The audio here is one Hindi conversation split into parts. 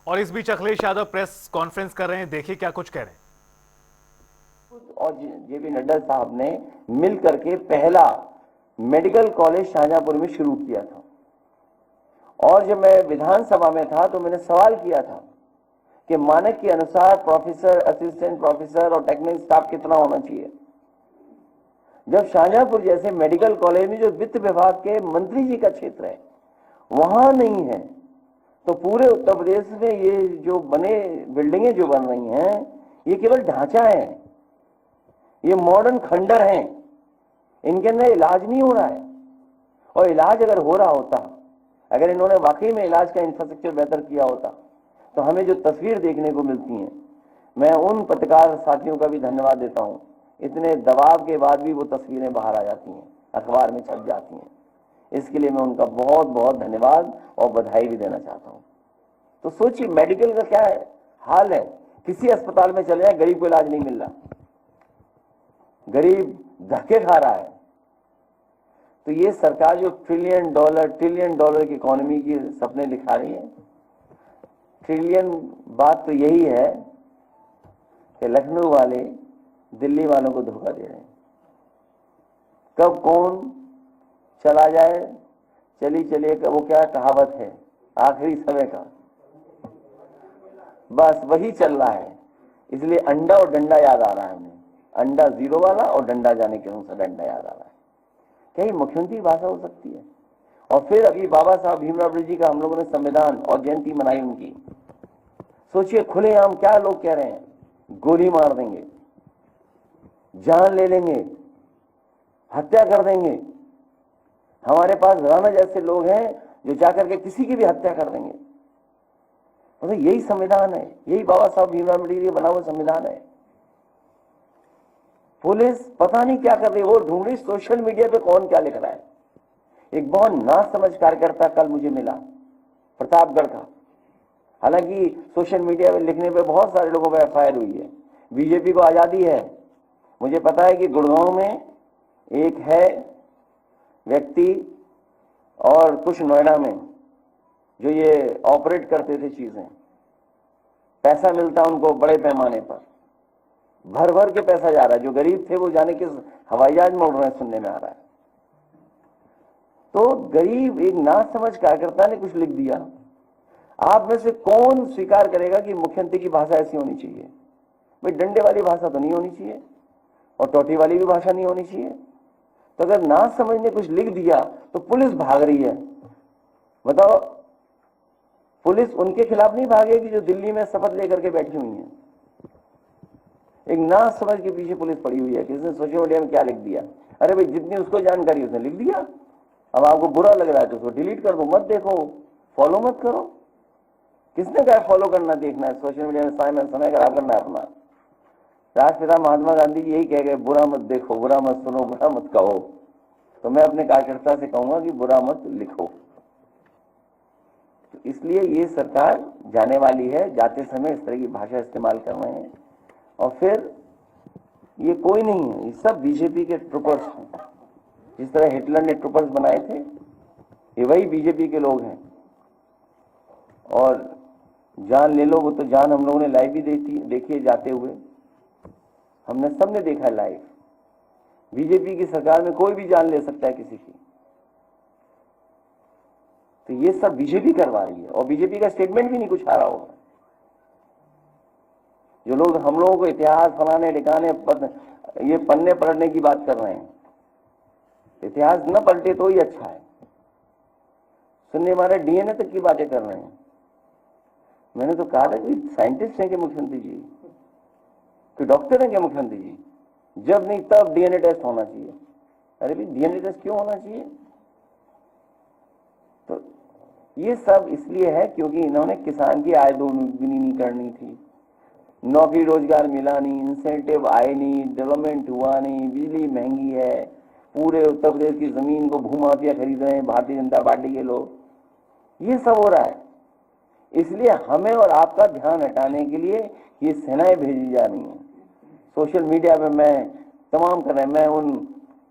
और इस बीच अखिलेश यादव प्रेस कॉन्फ्रेंस कर रहे हैं, देखिए क्या कुछ कह रहे हैं। और जेपी नड्डा साहब ने मिल करके पहला मेडिकल कॉलेज शाहजहांपुर में शुरू किया था। और जब मैं विधानसभा में था तो मैंने सवाल किया था कि मानक के अनुसार प्रोफेसर, असिस्टेंट प्रोफेसर और टेक्निकल स्टाफ कितना होना चाहिए। जब शाहजहांपुर जैसे मेडिकल कॉलेज में जो वित्त विभाग के मंत्री जी का क्षेत्र है वहां नहीं है, तो पूरे उत्तर प्रदेश में ये जो बने बिल्डिंगें जो बन रही हैं ये केवल ढांचा है, ये मॉडर्न खंडर हैं, इनके अंदर इलाज नहीं हो रहा है। और इलाज अगर हो रहा होता, अगर इन्होंने वाकई में इलाज का इंफ्रास्ट्रक्चर बेहतर किया होता, तो हमें जो तस्वीर देखने को मिलती हैं, मैं उन पत्रकार साथियों का भी धन्यवाद देता हूं, इतने दबाव के बाद भी वो तस्वीरें बाहर आ जाती हैं, अखबार में छप जाती हैं। इसके लिए मैं उनका बहुत बहुत धन्यवाद और बधाई भी देना चाहता हूं। तो सोचिए मेडिकल का क्या है हाल है, किसी अस्पताल में चले जाए गरीब को इलाज नहीं मिल रहा, गरीब धक्के खा रहा है। तो ये सरकार जो ट्रिलियन डॉलर की इकोनॉमी की सपने दिखा रही है, ट्रिलियन बात तो यही है कि लखनऊ वाले दिल्ली वालों को धोखा दे रहे हैं। कब कौन चला जाए, चली चलिए, वो क्या कहावत है आखिरी समय का, बस वही चल रहा है। इसलिए अंडा और डंडा याद आ रहा है हमें, अंडा जीरो वाला और डंडा जाने के अनुसार डंडा याद आ रहा है। क्या ये मुख्यमंत्री भाषा हो सकती है? और फिर अभी बाबा साहब भीमराव अम्बेडकर जी का हम लोगों ने संविधान और जयंती मनाई उनकी। सोचिए खुलेआम क्या लोग कह रहे हैं, गोली मार देंगे, जान ले लेंगे, हत्या कर देंगे। हमारे पास राणा जैसे लोग हैं जो जाकर के किसी की भी हत्या कर देंगे। मतलब यही संविधान है, यही बाबा साहब भीमराव अम्बेडकर बना हुआ संविधान है। पुलिस पता नहीं क्या कर रही है, वो ढूंढ रही सोशल मीडिया पे कौन क्या लिख रहा है। एक बहुत नासमझ कार्यकर्ता कल मुझे मिला प्रतापगढ़ का, हालांकि सोशल मीडिया पे लिखने पे बहुत सारे लोगों पर एफआईआर हुई है, बीजेपी को आजादी है। मुझे पता है कि गुड़गांव में एक है व्यक्ति और कुछ नोएडा में जो ये ऑपरेट करते थे चीजें, पैसा मिलता उनको बड़े पैमाने पर, भर भर के पैसा जा रहा है। जो गरीब थे वो जाने किस हवाई जहाज में उड़ रहे हैं, सुनने में आ रहा है। तो गरीब एक नासमझ कार्यकर्ता ने कुछ लिख दिया। आप में से कौन स्वीकार करेगा कि मुख्यमंत्री की भाषा ऐसी होनी चाहिए? भाई डंडे वाली भाषा तो नहीं होनी चाहिए और टोटी वाली भी भाषा नहीं होनी चाहिए। तो अगर ना समझने कुछ लिख दिया तो पुलिस भाग रही है। बताओ, पुलिस उनके खिलाफ नहीं भागेगी जो दिल्ली में शपथ लेकर के बैठी हुई है। एक ना समझ के पीछे पुलिस पड़ी हुई है, किसने सोशल मीडिया में क्या लिख दिया। अरे भाई जितनी उसको जानकारी उसने लिख दिया, अब आपको बुरा लग रहा है तो उसको डिलीट कर दो, मत देखो, फॉलो मत करो। किसने कहा फॉलो करना, देखना है सोशल मीडिया में समय खराब करना है अपना? राष्ट्रपिता महात्मा गांधी जी यही कह गए, बुरा मत देखो, बुरा मत सुनो, बुरा मत कहो। तो मैं अपने कार्यकर्ता से कहूंगा कि बुरा मत लिखो। तो इसलिए ये सरकार जाने वाली है, जाते समय इस तरह की भाषा इस्तेमाल कर रहे हैं। और फिर ये कोई नहीं है, ये सब बीजेपी के ट्रूपर्स हैं। जिस तरह हिटलर ने ट्रूपर्स बनाए थे, ये वही बीजेपी के लोग हैं। और जान ले लो, वो तो जान हम लोगों ने लाइव भी देखी है जाते हुए, हमने सबने देखा है लाइव। बीजेपी की सरकार में कोई भी जान ले सकता है किसी की। तो ये सब बीजेपी करवा रही है और बीजेपी का स्टेटमेंट भी नहीं कुछ आ रहा होगा। जो लोग हम लोगों को इतिहास फलाने ठिकाने ये पन्ने पलटने की बात कर रहे हैं, इतिहास न पलटे तो ही अच्छा है। सुनने हमारे डीएनए तक की बातें कर रहे हैं। मैंने तो कहा था कि साइंटिस्ट हैं कि मुख्यमंत्री जी, कि डॉक्टर हैं क्या मुख्यमंत्री जी? जब नहीं तब डीएनए टेस्ट होना चाहिए। अरे भाई डीएनए टेस्ट क्यों होना चाहिए? तो ये सब इसलिए है क्योंकि इन्होंने किसान की आय दोगुनी नहीं करनी थी, नौकरी रोजगार मिला नहीं, इंसेंटिव आए नहीं, डेवलपमेंट हुआ नहीं, बिजली महंगी है, पूरे उत्तर प्रदेश की जमीन को भूमाफिया खरीद रहे हैं भारतीय जनता पार्टी के लोग, ये सब हो रहा है। इसलिए हमें और आपका ध्यान हटाने के लिए ये सेनाएं भेजी जा रही हैं। सोशल मीडिया पे मैं तमाम कर रहे हैं, मैं उन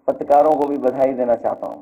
पत्रकारों को भी बधाई देना चाहता हूं।